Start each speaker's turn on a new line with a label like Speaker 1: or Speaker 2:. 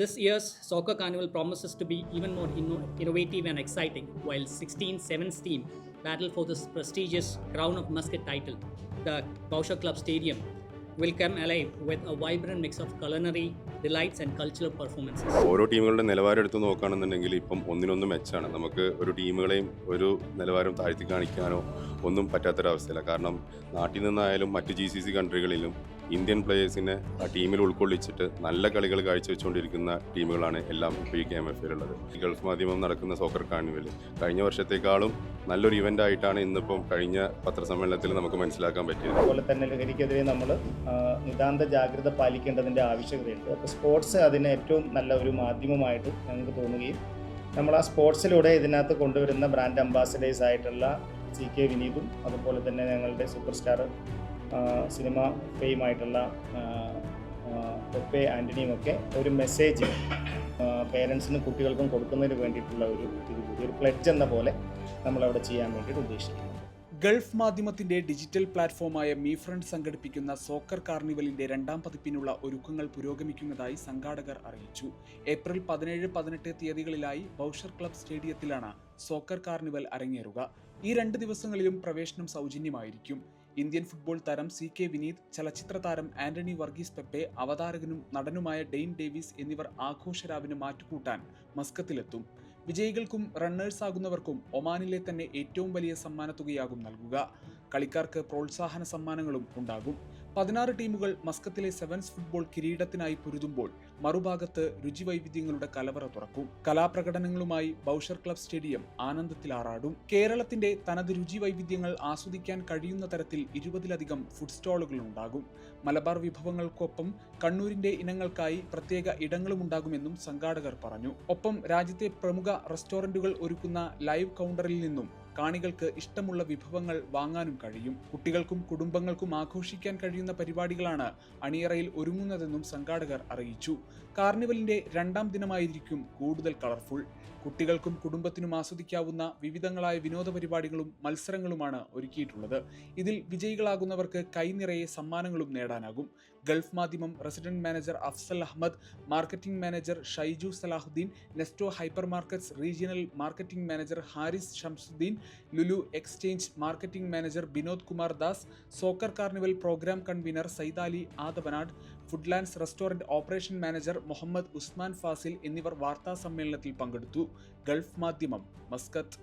Speaker 1: This year's Soccer Carnival promises to be even more innovative and exciting, while 16/7's team battle for this prestigious Crown of Muscat title. The Bauscher Club Stadium will come alive with a vibrant mix of culinary delights and cultural performances.
Speaker 2: ഓരോ ടീമുകളുടെ നിലവാരം എടുത്ത് നോക്കുകയാണെന്നുണ്ടെങ്കിൽ ഇപ്പം ഒന്നിനൊന്നും മെച്ചാണ്. നമുക്ക് ഒരു ടീമുകളെയും ഒരു നിലവാരം താഴ്ത്തി കാണിക്കാനോ ഒന്നും പറ്റാത്തൊരവസ്ഥയില്ല. കാരണം നാട്ടിൽ നിന്നായാലും മറ്റ് GCC കൺട്രികളിലും ഇന്ത്യൻ പ്ലേയേഴ്സിനെ ആ ടീമിൽ ഉൾക്കൊള്ളിച്ചിട്ട് നല്ല കളികൾ കാഴ്ചവെച്ചുകൊണ്ടിരിക്കുന്ന ടീമുകളാണ് എല്ലാം ഇപ്പോൾ ഈ KMFയിലുള്ളത്. ഗൾഫ് മാധ്യമം നടക്കുന്ന സോക്കർ കാർണിവൽ കഴിഞ്ഞ വർഷത്തേക്കാളും നല്ലൊരു ഇവൻ്റ് ആയിട്ടാണ് ഇന്നിപ്പം കഴിഞ്ഞ പത്രസമ്മേളനത്തിൽ നമുക്ക് മനസ്സിലാക്കാൻ പറ്റിയത്.
Speaker 3: അതുപോലെ തന്നെ ലഹരിക്കെതിരെ നമ്മൾ നിതാന്ത ജാഗ്രത പാലിക്കേണ്ടതിൻ്റെ ആവശ്യകതയുണ്ട്. അപ്പോൾ സ്പോർട്സ് അതിന് ഏറ്റവും നല്ല ഒരു മാധ്യമമായിട്ട് ഞങ്ങൾക്ക് തോന്നുകയും നമ്മൾ ആ സ്പോർട്സിലൂടെ ഇതിനകത്ത് കൊണ്ടുവരുന്ന ബ്രാൻഡ് അംബാസഡേഴ്സ് ആയിട്ടുള്ള CK വിനീതും അതുപോലെ തന്നെ ഞങ്ങളുടെ സൂപ്പർ സ്റ്റാർ സിനിമ ഫെയിമായിട്ടുള്ള പെപ്പെ ആൻ്റണിയും ഒക്കെ ഒരു മെസ്സേജ് പേരൻസിനും കുട്ടികൾക്കും കൊടുക്കുന്നതിന് വേണ്ടിയിട്ടുള്ള ഒരു പ്ലെഡ്ജ് എന്ന പോലെ നമ്മളവിടെ ചെയ്യാൻ വേണ്ടിയിട്ട് ഉദ്ദേശിക്കുന്നു.
Speaker 4: ഗൾഫ് മാധ്യമത്തിന്റെ ഡിജിറ്റൽ പ്ലാറ്റ്ഫോമായ മീഫ്രണ്ട് സംഘടിപ്പിക്കുന്ന സോക്കർ കാർണിവലിന്റെ രണ്ടാം പതിപ്പിനുള്ള ഒരുക്കങ്ങൾ പുരോഗമിക്കുന്നതായി സംഘാടകർ അറിയിച്ചു. ഏപ്രിൽ 17-18 തീയതികളിലായി ബൗഷർ ക്ലബ് സ്റ്റേഡിയത്തിലാണ് സോക്കർ കാർണിവൽ അരങ്ങേറുക. ഈ 2 ദിവസങ്ങളിലും പ്രവേശനം സൗജന്യമായിരിക്കും. ഇന്ത്യൻ ഫുട്ബോൾ താരം CK വിനീത്, ചലച്ചിത്ര താരം ആന്റണി വർഗീസ് പെപ്പെ, അവതാരകനും നടനുമായ ഡെയ്ൻ ഡേവിസ് എന്നിവർ ആഘോഷരാവിന് മാറ്റുകൂട്ടാൻ മസ്കത്തിലെത്തും. വിജയികൾക്കും റണ്ണേഴ്സ് ആകുന്നവർക്കും ഒമാനിലെ തന്നെ ഏറ്റവും വലിയ സമ്മാനത്തുകയാകും നൽകുക. കളിക്കാർക്ക് പ്രോത്സാഹന സമ്മാനങ്ങളും ഉണ്ടാകും. 16 ടീമുകൾ മസ്കത്തിലെ സെവൻസ് ഫുട്ബോൾ കിരീടത്തിനായി പൊരുതുമ്പോൾ മറുഭാഗത്ത് രുചിവൈവിധ്യങ്ങളുടെ കലവറ തുറക്കും. കലാപ്രകടനങ്ങളുമായി ബൗഷർ ക്ലബ് സ്റ്റേഡിയം ആനന്ദത്തിലാറാടും. കേരളത്തിന്റെ തനത് രുചിവൈവിധ്യങ്ങൾ ആസ്വദിക്കാൻ കഴിയുന്ന തരത്തിൽ 20-ലധികം ഫുഡ് സ്റ്റോളുകൾ ഉണ്ടാകും. മലബാർ വിഭവങ്ങൾക്കൊപ്പം കണ്ണൂരിന്റെ ഇനങ്ങൾക്കായി പ്രത്യേക ഇടങ്ങളും ഉണ്ടാകുമെന്നും സംഘാടകർ പറഞ്ഞു. ഒപ്പം രാജ്യത്തെ പ്രമുഖ റെസ്റ്റോറന്റുകൾ ഒരുക്കുന്ന ലൈവ് കൗണ്ടറിൽ നിന്നും കാണികൾക്ക് ഇഷ്ടമുള്ള വിഭവങ്ങൾ വാങ്ങാനും കഴിയും. കുട്ടികൾക്കും കുടുംബങ്ങൾക്കും ആഘോഷിക്കാൻ കഴിയുന്ന പരിപാടികളാണ് അണിയറയിൽ ഒരുങ്ങുന്നതെന്നും സംഘാടകർ അറിയിച്ചു. കാർണിവലിന്റെ 2ാം ദിനമായിരിക്കും കൂടുതൽ കളർഫുൾ. കുട്ടികൾക്കും കുടുംബത്തിനും ആസ്വദിക്കാവുന്ന വിവിധങ്ങളായ വിനോദ പരിപാടികളും മത്സരങ്ങളുമാണ് ഒരുക്കിയിട്ടുള്ളത്. ഇതിൽ വിജയികളാകുന്നവർക്ക് കൈനിറയെ സമ്മാനങ്ങളും നേടാനാകും. Gulf Madhyamam resident manager Afsal Ahmed, marketing manager Shaiju Salahuddin, Nesto hyper markets regional marketing manager Haris Shamsuddin, Lulu exchange marketing manager Binod Kumar Das, soccer carnival programme convener Saidali Adavanad, Foodlands restaurant operation manager Muhammad Usman Fazil എന്നിവർ വാർത്താ സമ്മേളനത്തിൽ പങ്കെടുത്തു. ഗൾഫ് മാധ്യമം, മസ്കത്ത്.